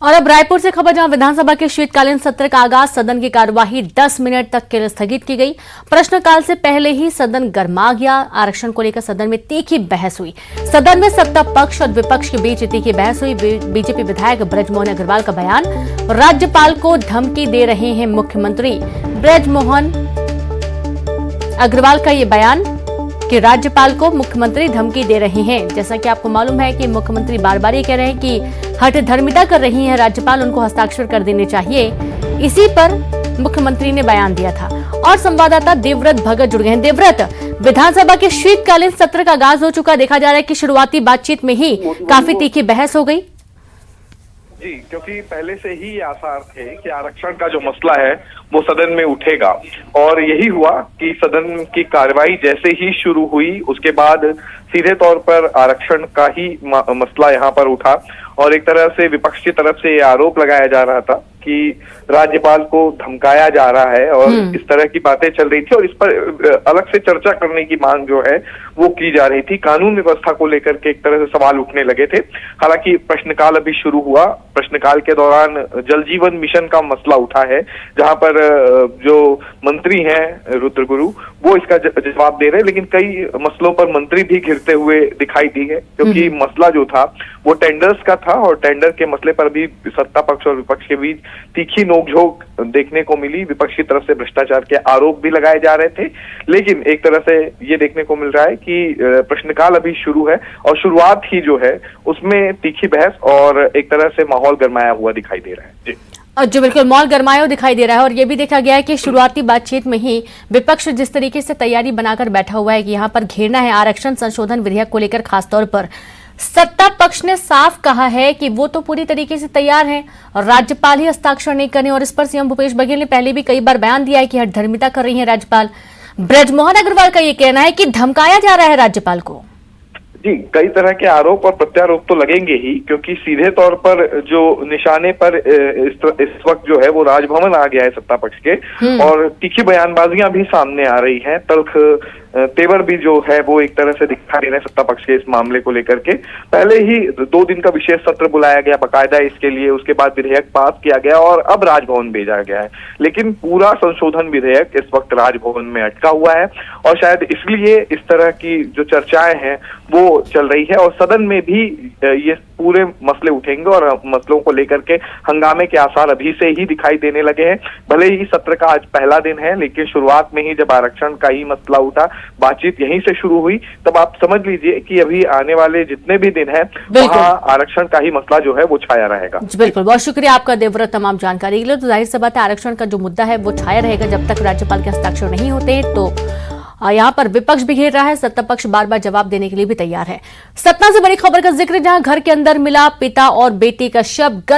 और अब रायपुर से खबर, जहां विधानसभा के शीतकालीन सत्र का आगाज, सदन की कार्यवाही 10 मिनट तक के लिए स्थगित की गई। प्रश्नकाल से पहले ही सदन गर्मा गया। आरक्षण को लेकर सदन में तीखी बहस हुई। सदन में सत्ता पक्ष और विपक्ष के बीच तीखी बहस हुई। बीजेपी विधायक ब्रजमोहन अग्रवाल का बयान, राज्यपाल को धमकी दे रहे हैं मुख्यमंत्री। ब्रजमोहन अग्रवाल का ये बयान कि राज्यपाल को मुख्यमंत्री धमकी दे रहे हैं। जैसा कि आपको मालूम है कि मुख्यमंत्री बार बार ये कह रहे हैं कि हठधर्मिता कर रही है राज्यपाल, उनको हस्ताक्षर कर देने चाहिए। इसी पर मुख्यमंत्री ने बयान दिया था। और संवाददाता देवव्रत भगत जुड़ गए हैं। देवव्रत, विधानसभा के शीतकालीन सत्र का आगाज हो चुका। देखा जा रहा है कि शुरुआती बातचीत में ही काफी तीखी बहस हो गई। जी, क्योंकि पहले से ही ये आसार थे कि आरक्षण का जो मसला है वो सदन में उठेगा, और यही हुआ कि सदन की कार्यवाही जैसे ही शुरू हुई उसके बाद सीधे तौर पर आरक्षण का ही मसला यहाँ पर उठा। और एक तरह से विपक्ष की तरफ से ये आरोप लगाया जा रहा था कि राज्यपाल को धमकाया जा रहा है, और इस तरह की बातें चल रही थी, और इस पर अलग से चर्चा करने की मांग जो है वो की जा रही थी। कानून व्यवस्था को लेकर के एक तरह से सवाल उठने लगे थे। हालांकि प्रश्नकाल अभी शुरू हुआ। प्रश्नकाल के दौरान जल जीवन मिशन का मसला उठा है, जहां पर जो मंत्री हैं रुद्र गुरु, वो इसका जवाब दे रहे हैं, लेकिन कई मसलों पर मंत्री भी घिरते हुए दिखाई दी है, क्योंकि मसला जो था वो टेंडर्स का था, और टेंडर के मसले पर भी सत्ता पक्ष और विपक्ष के बीच तीखी नोकझोंक देखने को मिली। विपक्ष की तरफ से भ्रष्टाचार के आरोप भी लगाए जा रहे थे, लेकिन एक तरह से ये देखने को मिल रहा है कि प्रश्नकाल अभी शुरू है, और शुरुआत ही जो है उसमें तीखी बहस और एक तरह से माहौल गरमाया हुआ दिखाई दे रहा है। जी जो बिल्कुल माहौल गरमाया दिखाई दे रहा है। और ये भी देखा गया है कि शुरुआती बातचीत में ही विपक्ष जिस तरीके से तैयारी बनाकर बैठा हुआ है कि यहाँ पर घेरना है आरक्षण संशोधन विधेयक को लेकर, खासतौर पर सत्ता पक्ष ने साफ कहा है कि वो तो पूरी तरीके से तैयार है और राज्यपाल ही हस्ताक्षर नहीं करें। और इस पर सीएम भूपेश बघेल ने पहले भी कई बार बयान दिया है कि हठधर्मिता कर रही है राज्यपाल। ब्रजमोहन अग्रवाल का ये कहना है कि धमकाया जा रहा है राज्यपाल को। जी, कई तरह के आरोप और प्रत्यारोप तो लगेंगे ही, क्योंकि सीधे तौर पर जो निशाने पर इस वक्त जो है वो राजभवन आ गया है सत्ता पक्ष के, और तीखी बयानबाजियां भी सामने आ रही हैं। तल्ख तेवर भी जो है वो एक तरह से दिखा दे रहे हैं सत्ता पक्ष के इस मामले को लेकर के। पहले ही 2 दिन का विशेष सत्र बुलाया गया बाकायदा इसके लिए, उसके बाद विधेयक पास किया गया और अब राजभवन भेजा गया है, लेकिन पूरा संशोधन विधेयक इस वक्त राजभवन में अटका हुआ है, और शायद इसलिए इस तरह की जो चर्चाएं हैं वो चल रही है। और सदन में भी ये पूरे मसले उठेंगे, और मसलों को लेकर के हंगामे के आसार अभी से ही दिखाई देने लगे हैं। भले ही सत्र का आज पहला दिन है, लेकिन शुरुआत में ही जब आरक्षण का ही मसला उठा, बातचीत यहीं से शुरू हुई, तब आप समझ लीजिए कि अभी आने वाले जितने भी दिन हैं वहां आरक्षण का ही मसला जो है वो छाया रहेगा। बिल्कुल, बहुत शुक्रिया आपका देवव्रत तमाम जानकारी के लिए। तो जाहिर सी बात है आरक्षण का जो मुद्दा है वो छाया रहेगा जब तक राज्यपाल के हस्ताक्षर नहीं होते। तो यहाँ पर विपक्ष भी घेर रहा है, सत्ता पक्ष बार बार जवाब देने के लिए भी तैयार है। सतना से बड़ी खबर का जिक्र, जहां घर के अंदर मिला पिता और बेटी का शव, गला